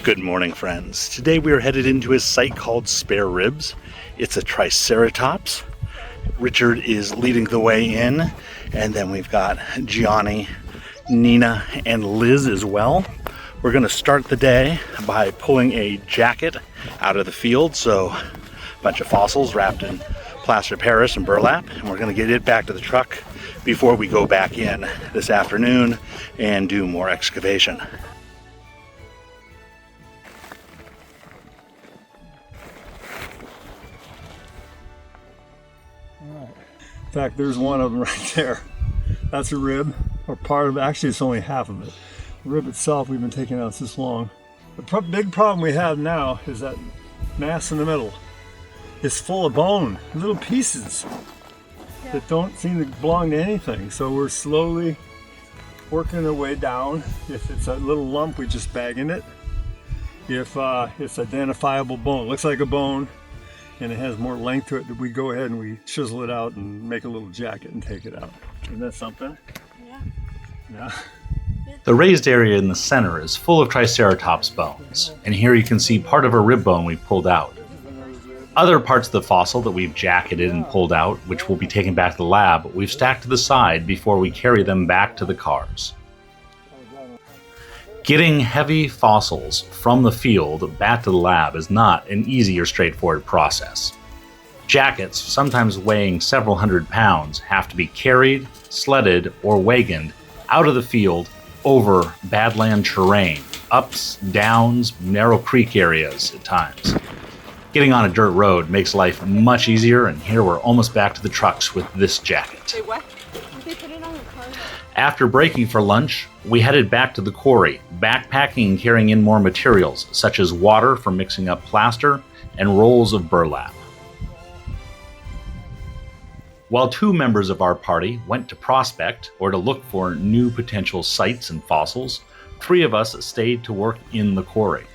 Good morning, friends. Today we are headed into a site called Spare Ribs. It's a Triceratops. Richard is leading the way in, and then we've got Gianni, Nina, and Liz as well. We're going to start the day by pulling a jacket out of the field, so a bunch of fossils wrapped in plaster Paris and burlap, and we're going to get it back to the truck before we go back in this afternoon and do more excavation. In fact, there's one of them right there. That's a rib, or part of it. Actually, it's only half of it. The rib itself, we've been taking out this long. The big problem we have now is that mass in the middle is full of bone, little pieces that don't seem to belong to anything. So we're slowly working our way down. If it's a little lump, we just bag in it. If it's identifiable bone, looks like a bone, and it has more length to it, that we go ahead and we chisel it out and make a little jacket and take it out. Isn't that something? Yeah. The raised area in the center is full of Triceratops bones, and here you can see part of a rib bone we pulled out. Other parts of the fossil that we've jacketed and pulled out, which will be taken back to the lab, we've stacked to the side before we carry them back to the cars. Getting heavy fossils from the field back to the lab is not an easy or straightforward process. Jackets, sometimes weighing several hundred pounds, have to be carried, sledded, or wagoned out of the field over badland terrain, ups, downs, narrow creek areas at times. Getting on a dirt road makes life much easier, and here we're almost back to the trucks with this jacket. Wait, what? They put it on the car. After breaking for lunch, we headed back to the quarry, backpacking and carrying in more materials, such as water for mixing up plaster and rolls of burlap. While two members of our party went to prospect or to look for new potential sites and fossils, three of us stayed to work in the quarry.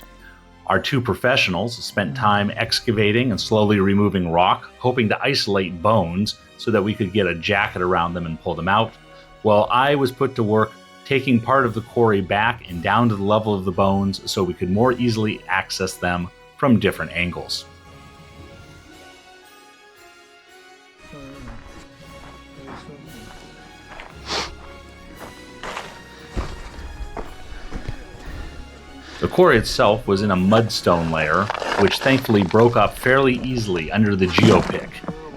Our two professionals spent time excavating and slowly removing rock, hoping to isolate bones so that we could get a jacket around them and pull them out, while I was put to work taking part of the quarry back and down to the level of the bones so we could more easily access them from different angles. The quarry itself was in a mudstone layer, which thankfully broke up fairly easily under the geopick,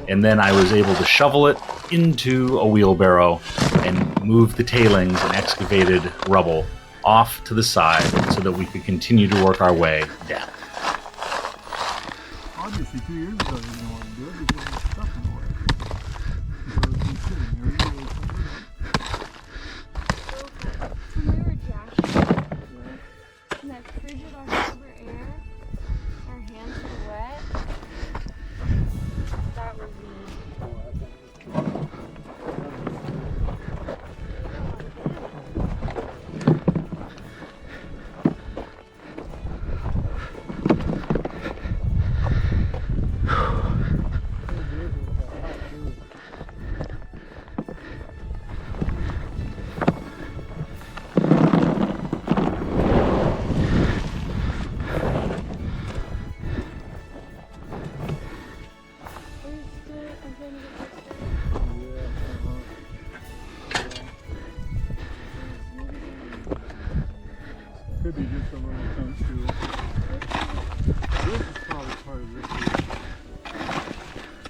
and then I was able to shovel it into a wheelbarrow and move the tailings and excavated rubble off to the side so that we could continue to work our way down. Obviously, 2 years ago, you didn't want to do it because there's stuff in the way. So it's been sitting there. When we were jacking, and that frigid October air, our hands were wet. That was Could be just a little chunk too. This is probably part of this.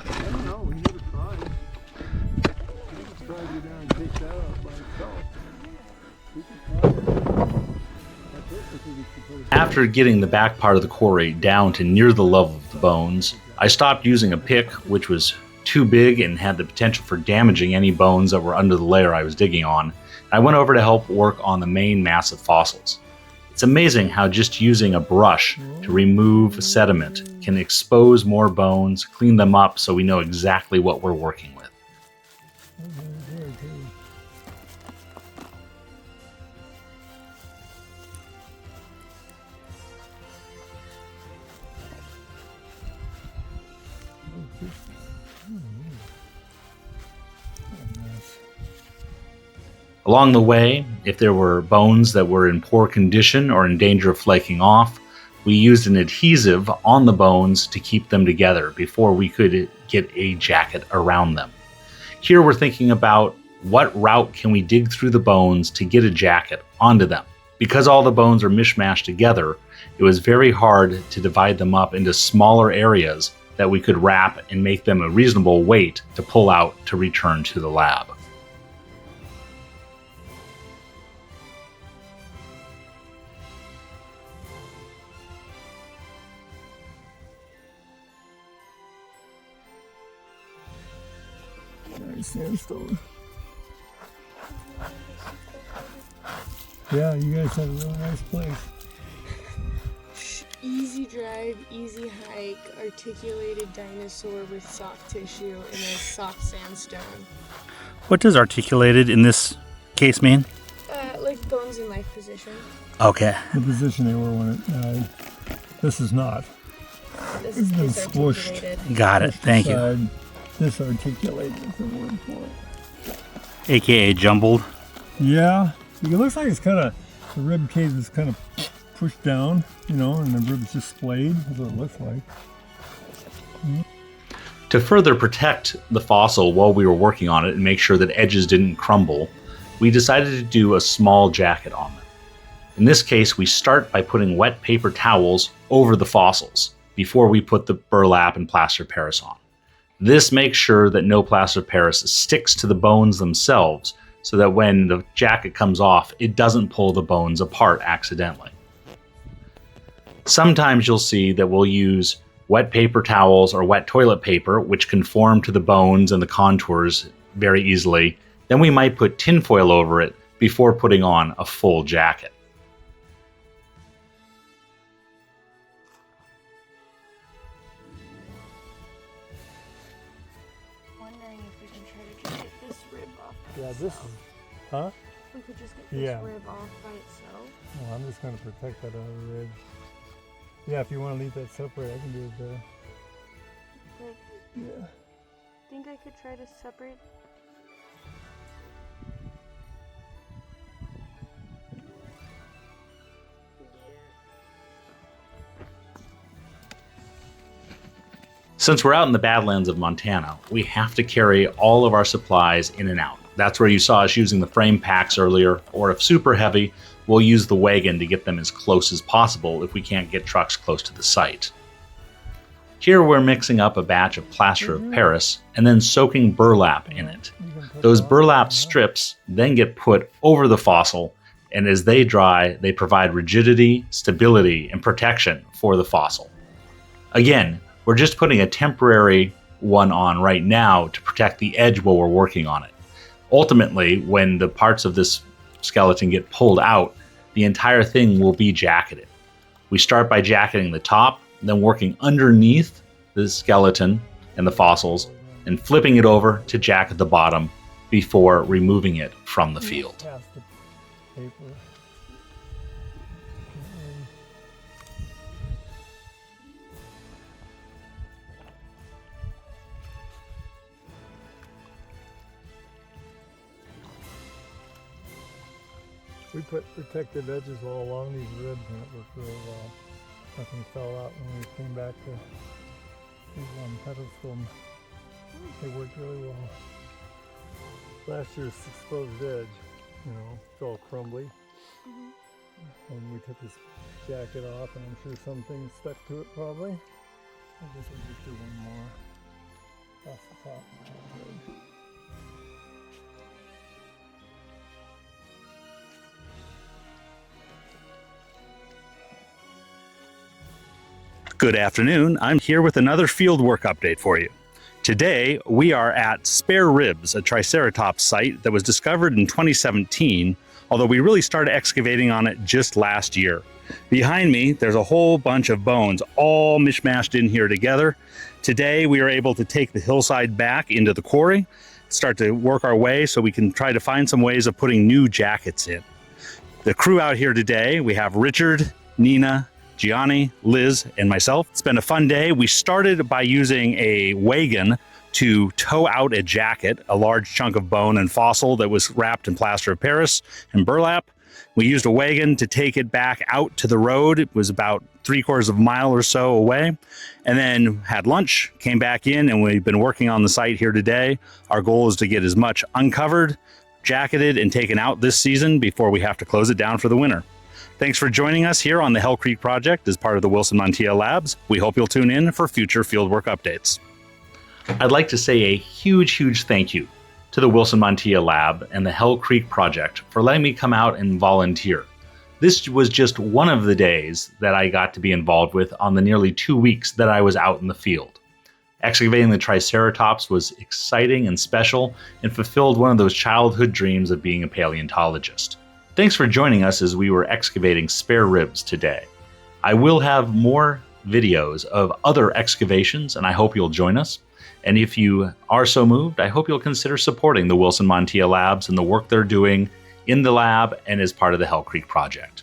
I don't know, we need to try. We could try to go down and take that out by itself. We could try it. That's it. I think we should put it. After getting the back part of the quarry down to near the level of the bones, I stopped using a pick, which was too big and had the potential for damaging any bones that were under the layer I was digging on. I went over to help work on the main mass of fossils. It's amazing how just using a brush to remove sediment can expose more bones, clean them up so we know exactly what we're working with. Along the way, if there were bones that were in poor condition or in danger of flaking off, we used an adhesive on the bones to keep them together before we could get a jacket around them. Here we're thinking about what route can we dig through the bones to get a jacket onto them. Because all the bones are mishmashed together, it was very hard to divide them up into smaller areas that we could wrap and make them a reasonable weight to pull out to return to the lab. Nice sandstone. Yeah, you guys have a really nice place. Easy drive, easy hike, articulated dinosaur with soft tissue and a soft sandstone. What does articulated in this case mean? Like bones in life position. Okay. The position they were when it died. This is not. This It's been is squished. articulated. Got it. Thank you. Disarticulated is the word for it. AKA jumbled. Yeah, it looks like it's kind of, the rib cage is kind of pushed down, you know, and the rib's just splayed. That's what it looks like. To further protect the fossil while we were working on it and make sure that edges didn't crumble, we decided to do a small jacket on them. In this case, we start by putting wet paper towels over the fossils before we put the burlap and plaster Paris on. This makes sure that no plaster Paris sticks to the bones themselves so that when the jacket comes off, it doesn't pull the bones apart accidentally. Sometimes you'll see that we'll use wet paper towels or wet toilet paper, which conform to the bones and the contours very easily. Then we might put tinfoil over it before putting on a full jacket. Wondering if we can try to just get this rib off. Yeah, this is, huh? We could just get this Yeah. rib off by itself. Well, I'm just going to protect that other rib. Yeah, if you want to leave that separate, I can do it there. Like, Yeah. think I could try to separate. Since we're out in the badlands of Montana, we have to carry all of our supplies in and out. That's where you saw us using the frame packs earlier, or if super heavy, we'll use the wagon to get them as close as possible if we can't get trucks close to the site. Here we're mixing up a batch of plaster of Paris and then soaking burlap in it. Those burlap strips then get put over the fossil, and as they dry, they provide rigidity, stability, and protection for the fossil. Again, we're just putting a temporary one on right now to protect the edge while we're working on it. Ultimately, when the parts of this skeleton get pulled out, the entire thing will be jacketed. We start by jacketing the top, then working underneath the skeleton and the fossils, and flipping it over to jacket the bottom before removing it from the field. Pass the paper. We put protective edges all along these ribs and it worked really well. Nothing fell out when we came back to these pedestal. They worked really well. Last year's exposed edge, you know, it's all crumbly. And we took this jacket off and I'm sure some things stuck to it probably. I guess we'll just do one more. That's the top. Good. Good afternoon. I'm here with another fieldwork update for you. Today, we are at Spare Ribs, a Triceratops site that was discovered in 2017, although we really started excavating on it just last year. Behind me, there's a whole bunch of bones, all mishmashed in here together. Today, we are able to take the hillside back into the quarry, start to work our way so we can try to find some ways of putting new jackets in. The crew out here today, we have Richard, Nina, Gianni, Liz, and myself. It's been a fun day. We started by using a wagon to tow out a jacket, a large chunk of bone and fossil that was wrapped in plaster of Paris and burlap. We used a wagon to take it back out to the road. It was about 3/4 of a mile or so away, and then had lunch, came back in, and we've been working on the site here today. Our goal is to get as much uncovered, jacketed, and taken out this season before we have to close it down for the winter. Thanks for joining us here on the Hell Creek Project as part of the Wilson-Mantilla Labs. We hope you'll tune in for future fieldwork updates. I'd like to say a huge thank you to the Wilson-Mantilla Lab and the Hell Creek Project for letting me come out and volunteer. This was just one of the days that I got to be involved with on the nearly 2 weeks that I was out in the field. Excavating the Triceratops was exciting and special and fulfilled one of those childhood dreams of being a paleontologist. Thanks for joining us as we were excavating spare ribs today. I will have more videos of other excavations, and I hope you'll join us. And if you are so moved, I hope you'll consider supporting the Wilson-Mantilla Labs and the work they're doing in the lab and as part of the Hell Creek Project.